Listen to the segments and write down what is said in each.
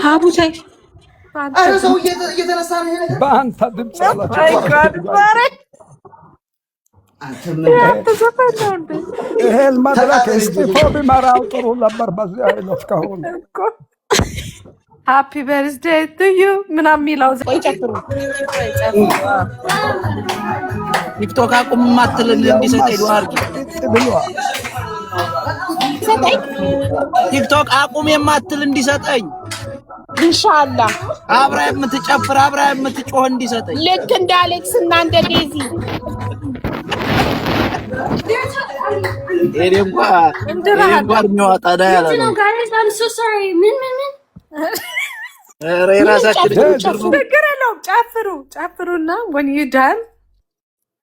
ሀቡ ተይ በአንተ ድምፅ ይሄን መድረክ እስጢፎ ቢመራው ጥሩ ነበር። በዚህ አይነት ከሆነ ሃፒ በርዝዴይ ቱ ዩ ምናምን የሚለው ቲክቶክ አቁም ማትልል እንዲሰጠኝ ዱአርጊ ቲክቶክ አቁም የማትል እንዲሰጠኝ ኢንሻአላህ አብራ የምትጨፍር አብራ የምትጮህ እንዲሰጠኝ ልክ እንደ አሌክስ እና እንደ ዴዚ እንኳን የሚያወጣ ዳ ያለ ነው። ራሳችን ችግር የለውም። ጨፍሩና when you done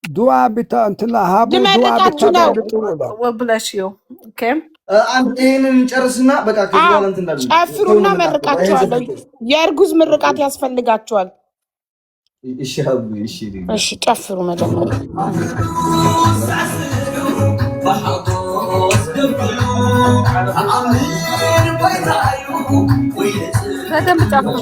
ዱዓ ቢታ እንትና ሀቡ ዱዓ ቢታ ወብለሽ ዩ ኦኬ አንድ ይሄንን ጨርስና በቃ ከዚህ እንትን እንዳለ ጨፍሩና መርቃቸዋለሁ። የእርጉዝ ምርቃት ያስፈልጋቸዋል። እሺ ሀቡ እሺ ጨፍሩ መጀመሪያ በደንብ ጨፍሩ።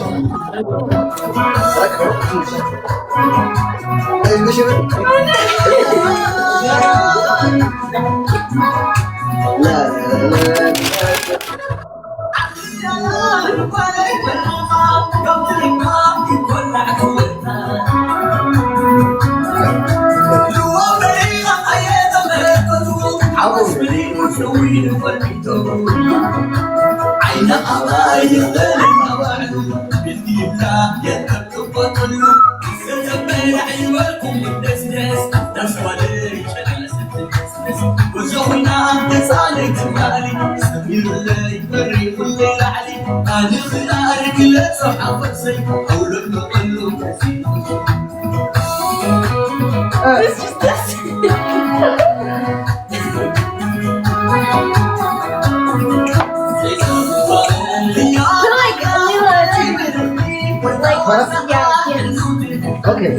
Okay.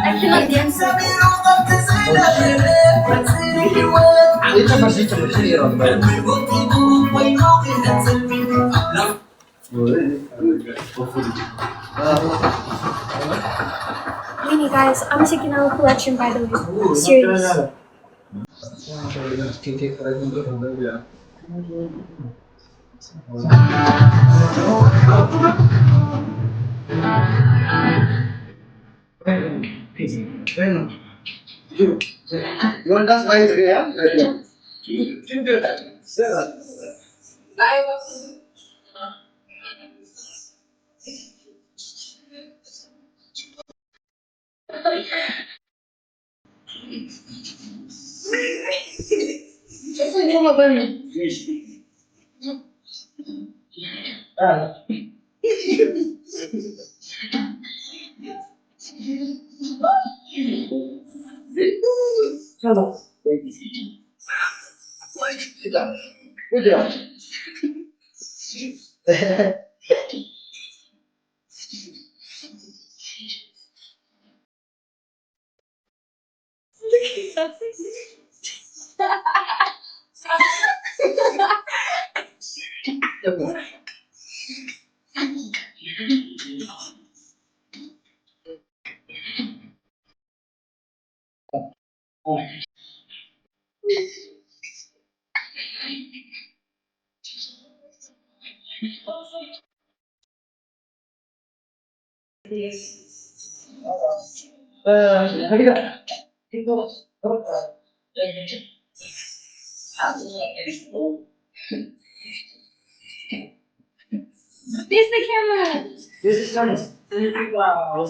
I cannot dance. Hey guys, I'm taking out a collection by the way. Serious. You want to buy it? Yeah. Good job. There's the camera. This is nice. Wow.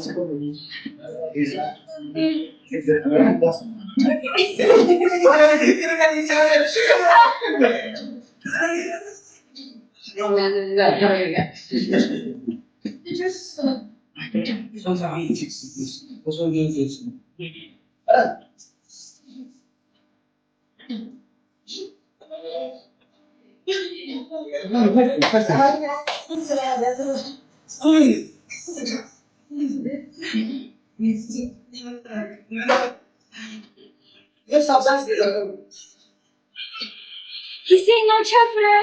He's saying no chopper.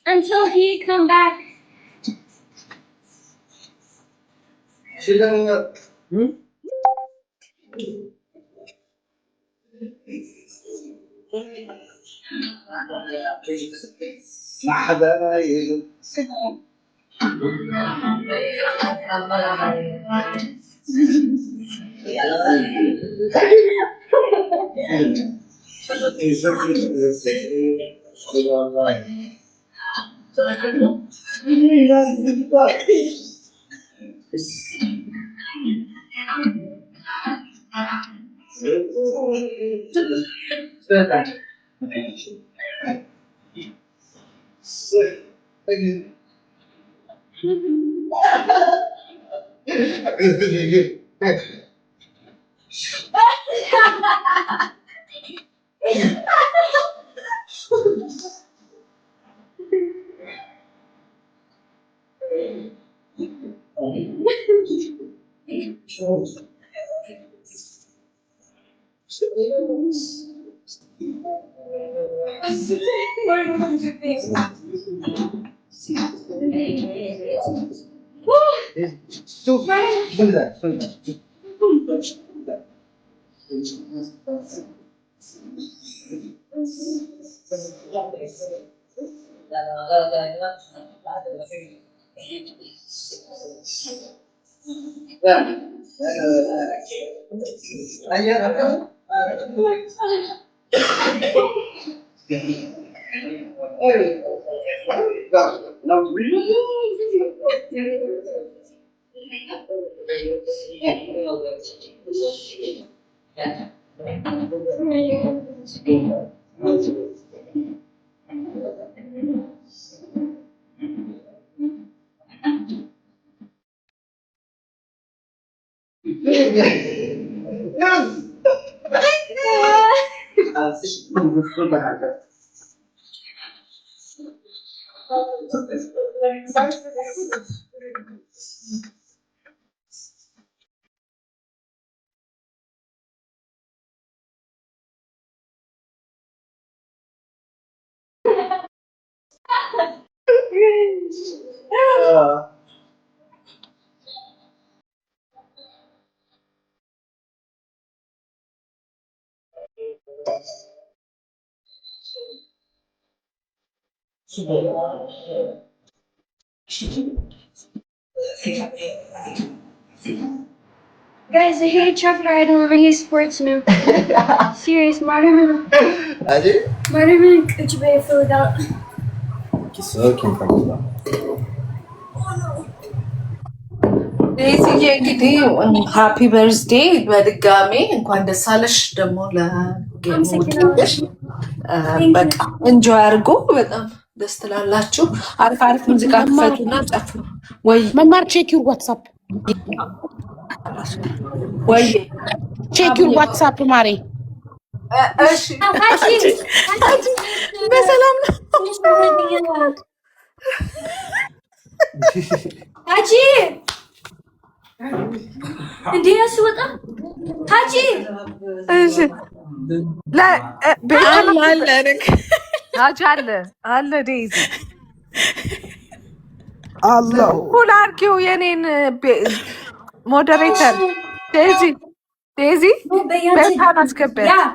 until he come back. Guys, I hate Chuck Ride over his sports now. Serious, Martin. Martin, could you be filled out? ዴዚዬ እንግዲህ ሃፒ በርዝዴ በድጋሚ እንኳን ደስ አለሽ። ደግሞ ለጌሞች በቃ እንጆይ አድርጎ በጣም ደስ ትላላችሁ። አሪፍ አሪፍ ሙዚቃ ክፈቱና ጨፍሩ። ወይ መማር ቼክ ዩር ዋትስአፕ ወይ ቼክ ዩር ዋትስአፕ ማሬ። እሺ በሰላም ነው። ታጂ እንዴ ያስወጣ ታጂ እሺ አለ ዴዚ አላሁ ሁሉ አድርጊው የኔን ሞዴሬተር ዴዚ ቤታን አስገቢያት።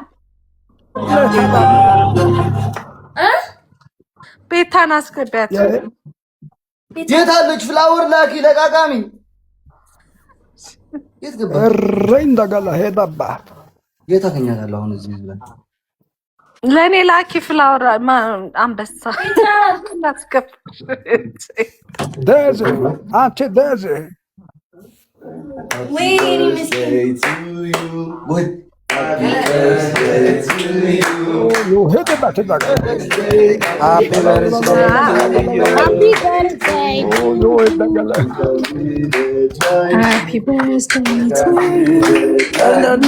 ቤታን አስገቢያት። የት አለች? ፍላወር ላኪ ለቃቃሚ የት ገባ? እረኝ እንደገና ሄደባት። የት አገኛታለሁ አሁን? እዚህ ብለን ለእኔ ላኪ ፍላወር አንበሳ ደዝ አንቺ ደዝ ሄደባት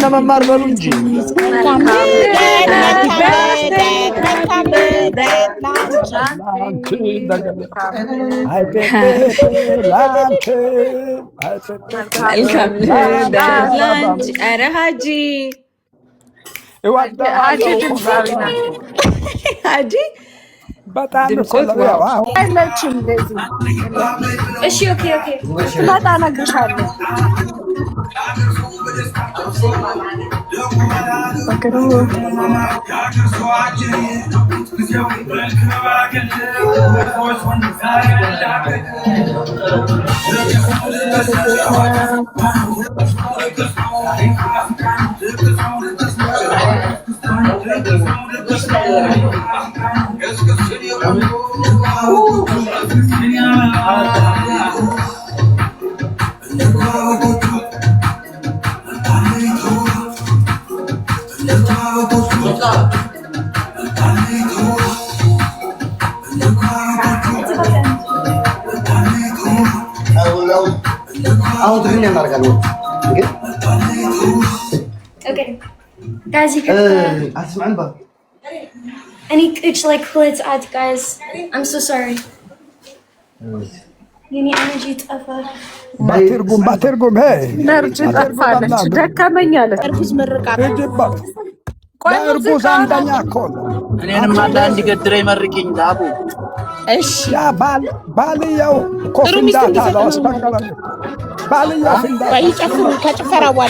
ለመማር በሉ እንጂ ኧረ ሀጂ ሀጂ በጣም ድምቆት ሰለቢያው አይለችም እንደዚህ እሺ ኦኬ ኦኬ ስመጣ እነግርሻለሁ። አሁን ትግኛ እናደርጋለን። Okay. Guys, you can አትስማዕን ባ any it's like quit at guys. I'm so sorry. You need energy ጠፋ። ባትርጉም ነርጅ ጠፋለች ደከመኝ አለች። እርጉዝ ምርቃት እርጉዝ አንደኛ እኮ ነው። እኔንም አላ እንዲገድረኝ መርቂኝ ዳቡ። እሺ ያ ባልየው እኮ ፍንዳታ ነው አስፈቀረኝ። ባልየው ፍንዳታ ይጨፍሩ ከጭፈራ በኋላ